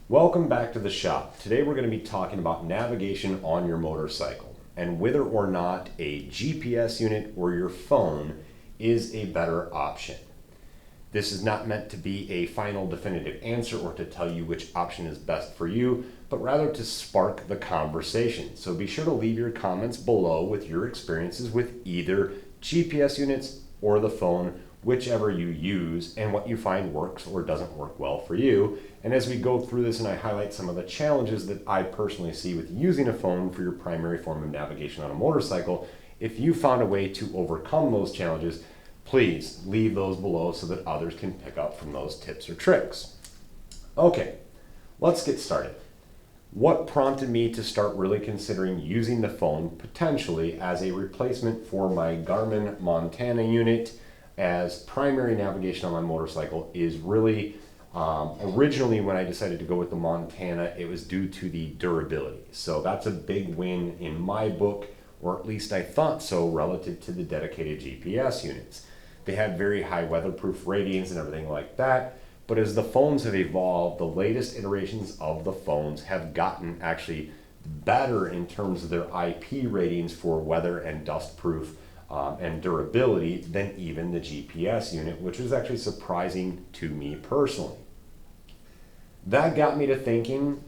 Welcome back to the shop. Today we're going to be talking about navigation on your motorcycle and whether or not a GPS unit or your phone is a better option. This is not meant to be a final definitive answer or to tell you which option is best for you, but rather to spark the conversation. So be sure to leave your comments below with your experiences with either GPS units or the phone, whichever you use, and what you find works or doesn't work well for you. And as we go through this and I highlight some of the challenges that I personally see with using a phone for your primary form of navigation on a motorcycle, if you found a way to overcome those challenges, please leave those below so that others can pick up from those tips or tricks. Okay, let's get started. What prompted me to start really considering using the phone potentially as a replacement for my Garmin Montana unit as primary navigation on my motorcycle is really, originally when I decided to go with the Montana, it was due to the durability. So that's a big win in my book, or at least I thought so, relative to the dedicated GPS units. They had very high weatherproof ratings and everything like that. But as the phones have evolved, the latest iterations of the phones have gotten actually better in terms of their IP ratings for weather and dust proof and durability than even the GPS unit, which was actually surprising to me personally. That got me to thinking,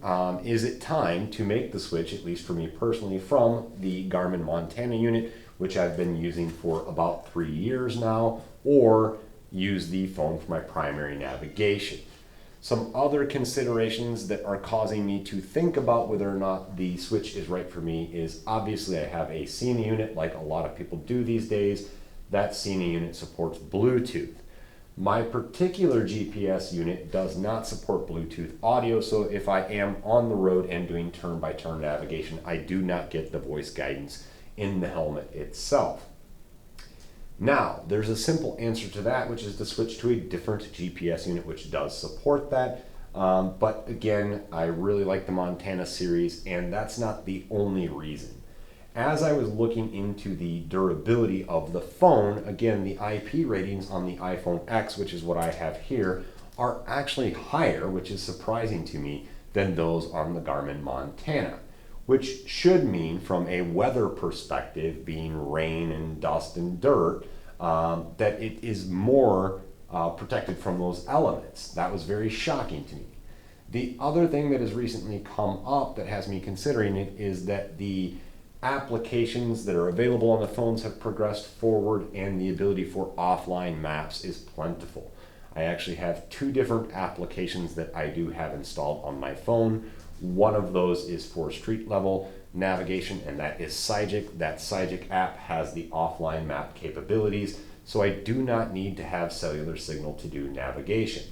is it time to make the switch, at least for me personally, from the Garmin Montana unit, which I've been using for about 3 years now, or use the phone for my primary navigation. Some other considerations that are causing me to think about whether or not the switch is right for me is obviously I have a Cena unit like a lot of people do these days. That Cena unit supports Bluetooth. My particular GPS unit does not support Bluetooth audio, so if I am on the road and doing turn-by-turn navigation, I do not get the voice guidance in the helmet itself. Now, there's a simple answer to that, which is to switch to a different GPS unit, which does support that. But again, I really like the Montana series, and that's not the only reason. As I was looking into the durability of the phone, again, the IP ratings on the iPhone X, which is what I have here, are actually higher, which is surprising to me, than those on the Garmin Montana, which should mean from a weather perspective, being rain and dust and dirt, that it is more protected from those elements. That was very shocking to me. The other thing that has recently come up that has me considering it is that the applications that are available on the phones have progressed forward and the ability for offline maps is plentiful. I actually have 2 different applications that I do have installed on my phone. One of those is for street level navigation, and that is Cygic. That Cygic app has the offline map capabilities, so I do not need to have cellular signal to do navigation.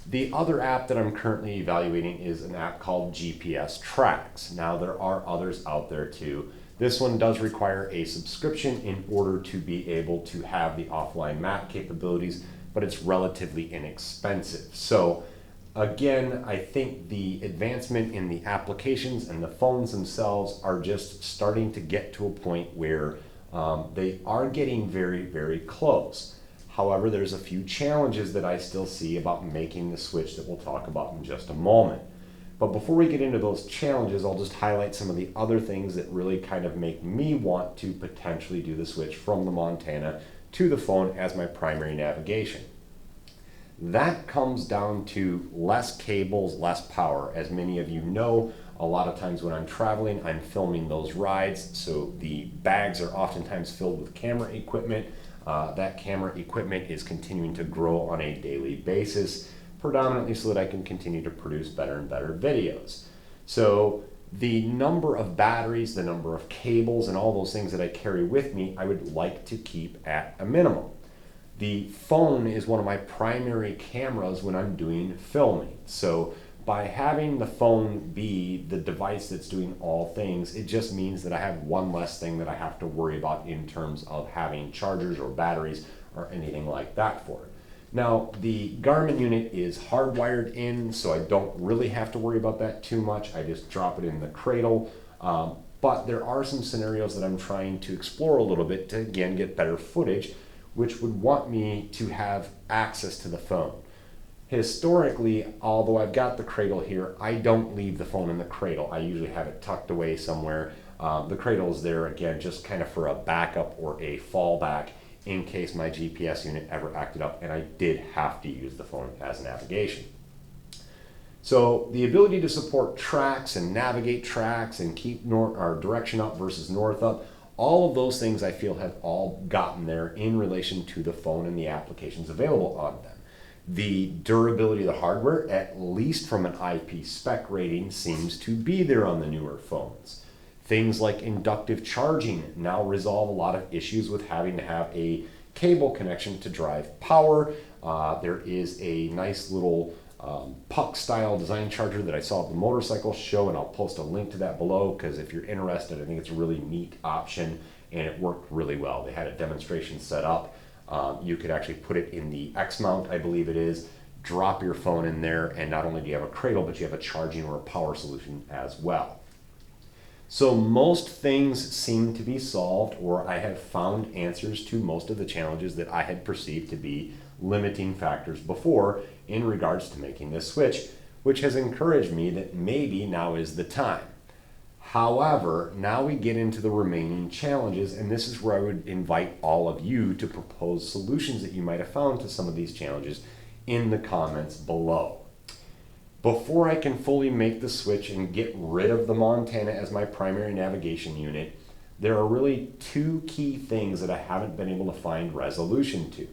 The other app that I'm currently evaluating is an app called GPS Tracks. Now, there are others out there too. This one does require a subscription in order to be able to have the offline map capabilities, but it's relatively inexpensive. So again, I think the advancement in the applications and the phones themselves are just starting to get to a point where they are getting very, very close. However, there's a few challenges that I still see about making the switch that we'll talk about in just a moment. But before we get into those challenges, I'll just highlight some of the other things that really kind of make me want to potentially do the switch from the Montana to the phone as my primary navigation. That comes down to less cables, less power. As many of you know, a lot of times when I'm traveling, I'm filming those rides, so the bags are oftentimes filled with camera equipment. That camera equipment is continuing to grow on a daily basis, predominantly so that I can continue to produce better and better videos. So the number of batteries, the number of cables, and all those things that I carry with me, I would like to keep at a minimum. The phone is one of my primary cameras when I'm doing filming. So by having the phone be the device that's doing all things, it just means that I have one less thing that I have to worry about in terms of having chargers or batteries or anything like that for it. Now, the Garmin unit is hardwired in, so I don't really have to worry about that too much. I just drop it in the cradle. But there are some scenarios that I'm trying to explore a little bit to, again, get better footage, which would want me to have access to the phone. Historically, although I've got the cradle here, I don't leave the phone in the cradle. I usually have it tucked away somewhere. The cradle is there, again, just kind of for a backup or a fallback in case my GPS unit ever acted up and I did have to use the phone as navigation. So the ability to support tracks and navigate tracks and keep direction up versus north up, all of those things I feel have all gotten there in relation to the phone and the applications available on them. The durability of the hardware, at least from an IP spec rating, seems to be there on the newer phones. Things like inductive charging now resolve a lot of issues with having to have a cable connection to drive power. There is a nice little puck style design charger that I saw at the motorcycle show, and I'll post a link to that below because if you're interested, I think it's a really neat option and it worked really well. They had a demonstration set up. You could actually put it in the X mount, I believe it is, drop your phone in there, and not only do you have a cradle, but you have a charging or a power solution as well. So most things seem to be solved, or I have found answers to most of the challenges that I had perceived to be limiting factors before in regards to making this switch, which has encouraged me that maybe now is the time. However, now we get into the remaining challenges, and this is where I would invite all of you to propose solutions that you might have found to some of these challenges in the comments below. Before I can fully make the switch and get rid of the Montana as my primary navigation unit, there are really two key things that I haven't been able to find resolution to.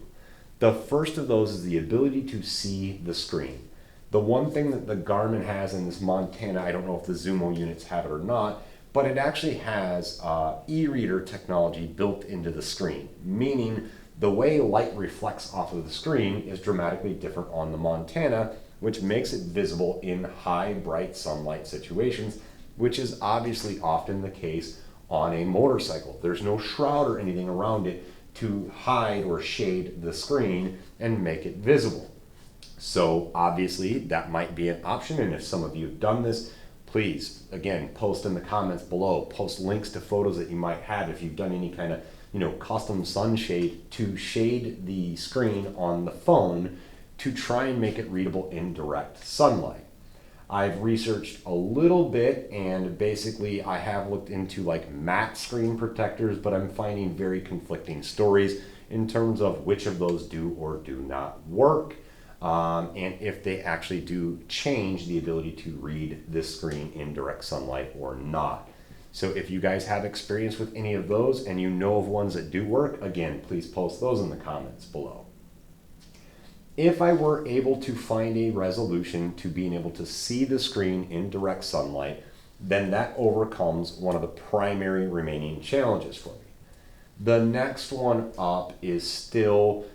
The first of those is the ability to see the screen. The one thing that the Garmin has in this Montana, I don't know if the Zumo units have it or not, but it actually has e-reader technology built into the screen, meaning the way light reflects off of the screen is dramatically different on the Montana, which makes it visible in high bright sunlight situations, which is obviously often the case on a motorcycle. There's no shroud or anything around it to hide or shade the screen and make it visible. So obviously that might be an option, and if some of you have done this, please, again, post in the comments below, post links to photos that you might have if you've done any kind of, custom sunshade to shade the screen on the phone to try and make it readable in direct sunlight. I've researched a little bit, and basically I have looked into like matte screen protectors, but I'm finding very conflicting stories in terms of which of those do or do not work. And if they actually do change the ability to read this screen in direct sunlight or not. So if you guys have experience with any of those and you know of ones that do work, again, please post those in the comments below. If I were able to find a resolution to being able to see the screen in direct sunlight, then that overcomes one of the primary remaining challenges for me. The next one up is still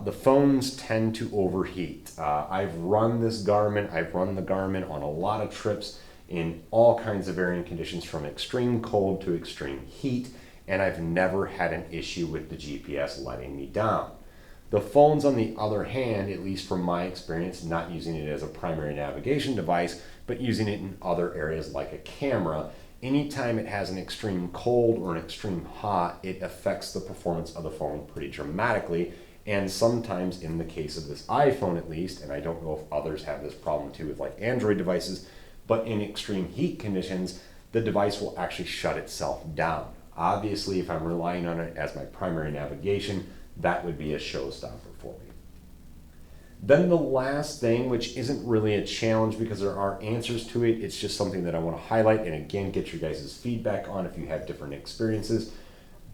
the phones tend to overheat. I've run the Garmin on a lot of trips in all kinds of varying conditions from extreme cold to extreme heat, and I've never had an issue with the GPS letting me down. The phones, on the other hand, at least from my experience, not using it as a primary navigation device, but using it in other areas like a camera, anytime it has an extreme cold or an extreme hot, it affects the performance of the phone pretty dramatically. And sometimes, in the case of this iPhone at least, and I don't know if others have this problem too with like Android devices, but in extreme heat conditions, the device will actually shut itself down. Obviously, if I'm relying on it as my primary navigation, that would be a showstopper for me. Then the last thing, which isn't really a challenge because there are answers to it, it's just something that I want to highlight and again get your guys' feedback on if you have different experiences.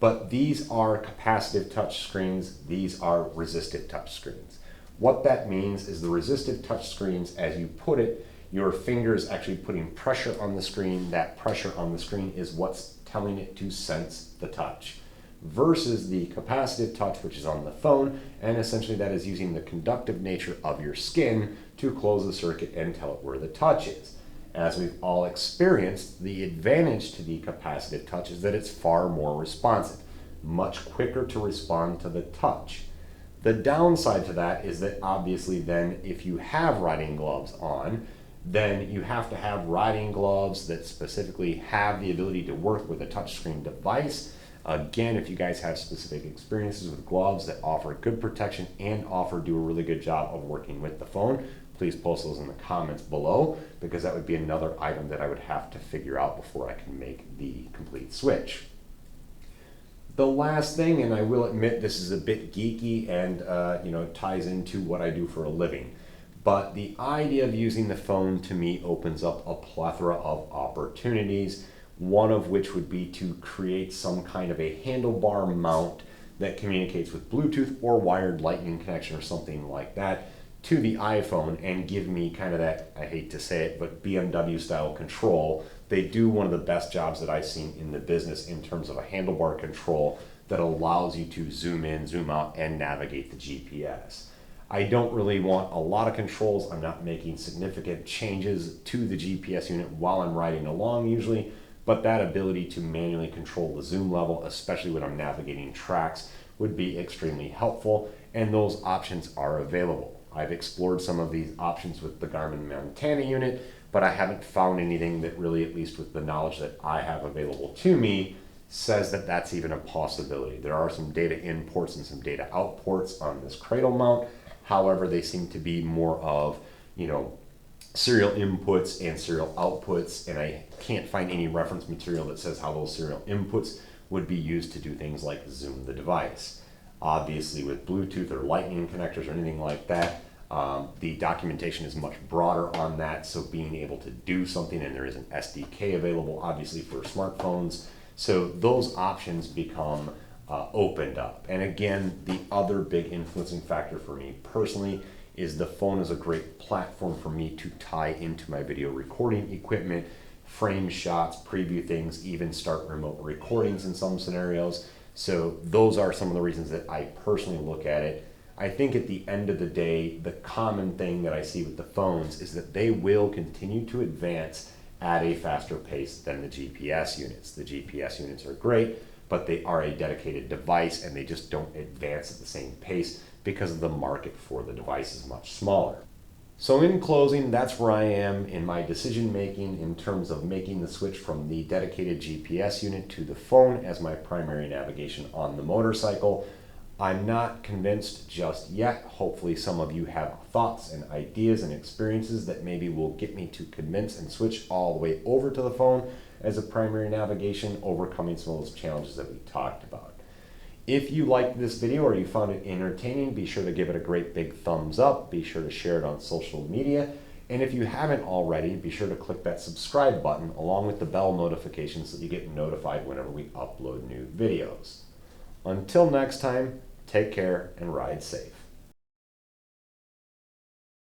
But these are capacitive touch screens, these are resistive touch screens. What that means is the resistive touch screens, as you put it, your finger is actually putting pressure on the screen. That pressure on the screen is what's telling it to sense the touch. Versus the capacitive touch, which is on the phone, and essentially that is using the conductive nature of your skin to close the circuit and tell it where the touch is. As we've all experienced, the advantage to the capacitive touch is that it's far more responsive, much quicker to respond to the touch. The downside to that is that obviously then if you have riding gloves on, then you have to have riding gloves that specifically have the ability to work with a touchscreen device. Again, if you guys have specific experiences with gloves that offer good protection and do a really good job of working with the phone, please post those in the comments below, because that would be another item that I would have to figure out before I can make the complete switch. The last thing, and I will admit this is a bit geeky and it ties into what I do for a living, but the idea of using the phone to me opens up a plethora of opportunities, one of which would be to create some kind of a handlebar mount that communicates with Bluetooth or wired lightning connection or something like that to the iPhone and give me kind of that, I hate to say it, but BMW style control. They do one of the best jobs that I've seen in the business in terms of a handlebar control that allows you to zoom in, zoom out, and navigate the GPS. I don't really want a lot of controls. I'm not making significant changes to the GPS unit while I'm riding along usually, but that ability to manually control the zoom level, especially when I'm navigating tracks, would be extremely helpful, and those options are available. I've explored some of these options with the Garmin Montana unit, but I haven't found anything that really, at least with the knowledge that I have available to me, says that that's even a possibility. There are some data in ports and some data out ports on this cradle mount. However, they seem to be more of, serial inputs and serial outputs, and I can't find any reference material that says how those serial inputs would be used to do things like zoom the device. Obviously, with Bluetooth or lightning connectors or anything like that, the documentation is much broader on that, so being able to do something, and there is an SDK available obviously for smartphones, so those options become opened up. And again, the other big influencing factor for me personally is the phone is a great platform for me to tie into my video recording equipment, frame shots, preview things, even start remote recordings in some scenarios. So those are some of the reasons that I personally look at it. I think at the end of the day, the common thing that I see with the phones is that they will continue to advance at a faster pace than the GPS units. The GPS units are great, but they are a dedicated device and they just don't advance at the same pace because the market for the device is much smaller. So in closing, that's where I am in my decision making in terms of making the switch from the dedicated GPS unit to the phone as my primary navigation on the motorcycle. I'm not convinced just yet. Hopefully some of you have thoughts and ideas and experiences that maybe will get me to convince and switch all the way over to the phone as a primary navigation, overcoming some of those challenges that we talked about. If you liked this video or you found it entertaining, be sure to give it a great big thumbs up. Be sure to share it on social media. And if you haven't already, be sure to click that subscribe button along with the bell notification so that you get notified whenever we upload new videos. Until next time, take care and ride safe.